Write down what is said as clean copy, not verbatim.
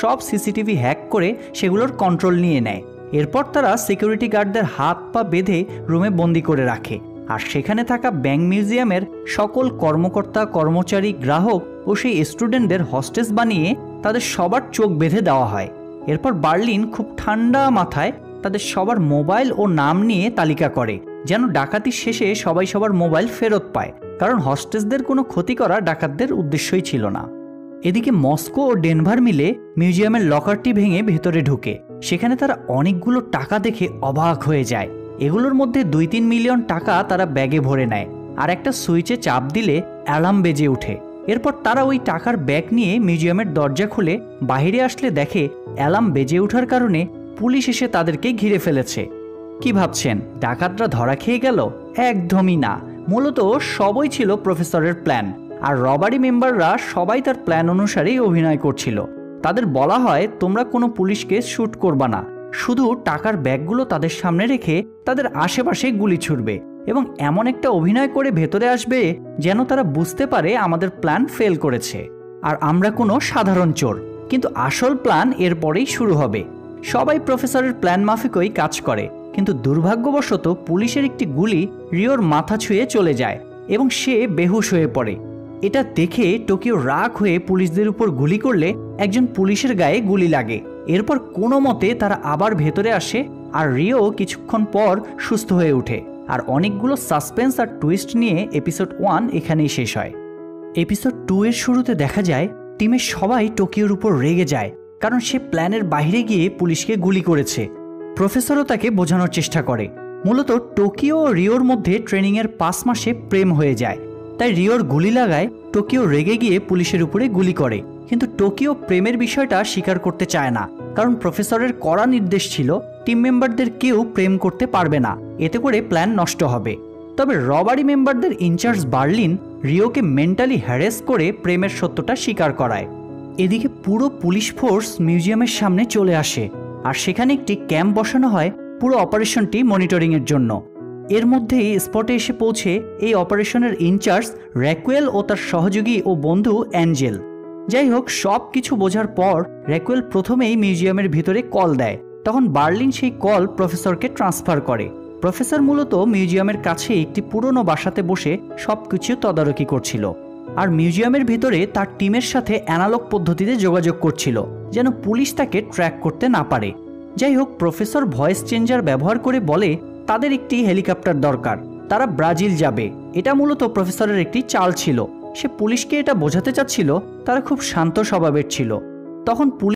সব CCTV hack করে সেগুলোর কন্ট্রোল নিয়ে নেয়। এরপর তারা সিকিউরিটি গার্ডদের হাত পা বেঁধে রুমে বন্দি করে রাখে, আর সেখানে থাকা ব্যাংক মিউজিয়ামের সকল কর্মকর্তা, কর্মচারী, গ্রাহক ও সেই স্টুডেন্টদের হস্টেজ বানিয়ে তাদের সবার চোখ বেঁধে দেওয়া হয়। এরপর বার্লিন খুব ঠান্ডা মাথায় তাদের সবার মোবাইল ও নাম নিয়ে তালিকা করে, যেন ডাকাতির শেষে সবাই সবার মোবাইল ফেরত পায়, কারণ হস্টেজদের কোনো ক্ষতি করা ডাকাতদের উদ্দেশ্যই ছিল না। এদিকে মস্কো ও ডেনভার মিলে মিউজিয়ামের লকারটি ভেঙে ভেতরে ঢুকে। সেখানে তারা অনেকগুলো টাকা দেখে অবাক হয়ে যায়। এগুলোর মধ্যে 2-3 মিলিয়ন টাকা তারা ব্যাগে ভরে নেয়, আর একটা সুইচে চাপ দিলে অ্যালার্ম বেজে ওঠে। এরপর তারা ওই টাকার ব্যাগ নিয়ে মিউজিয়ামের দরজা খুলে বাইরে আসলে দেখে অ্যালার্ম বেজে ওঠার কারণে পুলিশ এসে তাদেরকে ঘিরে ফেলেছে। কি ভাবছেন, ডাকাতরা ধরা খেয়ে গেল? একদমই না। মূলত সবই ছিল প্রফেসরের প্ল্যান, আর রবারি মেম্বাররা সবাই তার প্ল্যান অনুসারেই অভিনয় করছিল। তাদের বলা হয়, তোমরা কোনো পুলিশকে শ্যুট করবা না, শুধু টাকার ব্যাগগুলো তাদের সামনে রেখে তাদের আশেপাশে গুলি ছুড়বে এবং এমন একটা অভিনয় করে ভেতরে আসবে যেন তারা বুঝতে পারে আমাদের প্ল্যান ফেল করেছে আর আমরা কোনো সাধারণ চোর। কিন্তু আসল প্ল্যান এরপরেই শুরু হবে। সবাই প্রফেসরের প্ল্যান মাফিকই কাজ করে, কিন্তু দুর্ভাগ্যবশত পুলিশের একটি গুলি রিওর মাথা ছুঁয়ে চলে যায় এবং সে বেহুশ হয়ে পড়ে। এটা দেখে টোকিও রাগ হয়ে পুলিশদের উপর গুলি করলে একজন পুলিশের গায়ে গুলি লাগে। এরপর কোনো মতে তারা আবার ভেতরে আসে, আর রিও কিছুক্ষণ পর সুস্থ হয়ে ওঠে। আর অনেকগুলো সাসপেন্স আর টুইস্ট নিয়ে এপিসোড 1 এখানেই শেষ হয়। এপিসোড 2 এর শুরুতে দেখা যায় টিমের সবাই টোকিওর উপর রেগে যায়, কারণ সে প্ল্যানের বাইরে গিয়ে পুলিশকে গুলি করেছে। প্রফেসরও তাকে বোঝানোর চেষ্টা করে। মূলত টোকিও ও রিওর মধ্যে ট্রেনিংয়ের 5 মাসে প্রেম হয়ে যায়, তাই রিওর গুলি লাগায় টোকিও রেগে গিয়ে পুলিশের উপরে গুলি করে। কিন্তু টোকিও প্রেমের বিষয়টা স্বীকার করতে চায় না, কারণ প্রফেসরের কড়া নির্দেশ ছিল টিম মেম্বারদের কেউ প্রেম করতে পারবে না, এতে করে প্ল্যান নষ্ট হবে। তবে রবারি মেম্বারদের ইনচার্জ বার্লিন রিওকে মেন্টালি হ্যারেস করে প্রেমের সত্যটা স্বীকার করায়। এদিকে পুরো পুলিশ ফোর্স মিউজিয়ামের সামনে চলে আসে, আর সেখানে একটি ক্যাম্প বসানো হয় পুরো অপারেশনটি মনিটরিংয়ের জন্য। এর মধ্যেই স্পটে এসে পৌঁছে এই অপারেশনের ইনচার্জ র্যাকুয়েল ও তার সহযোগী ও বন্ধু অ্যাঞ্জেল। যাই হোক, সব কিছু বোঝার পর র্যাকুয়েল প্রথমেই মিউজিয়ামের ভিতরে কল দেয়। তখন বার্লিন সেই কল প্রফেসরকে ট্রান্সফার করে। প্রফেসর মূলত মিউজিয়ামের কাছে একটি পুরনো বাসাতে বসে সবকিছু তদারকি করছিল, আর মিউজিয়ামের ভিতরে তার টিমের সাথে অ্যানালগ পদ্ধতিতে যোগাযোগ করছিল, যেন পুলিশ তাকে ট্র্যাক করতে না পারে। যাই হোক, প্রফেসর ভয়েস চেঞ্জার ব্যবহার করে বলে তাদের একটি হেলিকপ্টার দরকার, তারা ব্রাজিল যাবে। এটা মূলত প্রফেসরের একটি চাল ছিল। সে পুলিশকে এটা বোঝাতে চাচ্ছিল তারা খুব শান্ত স্বভাবের ছিল। তখন পুলিশ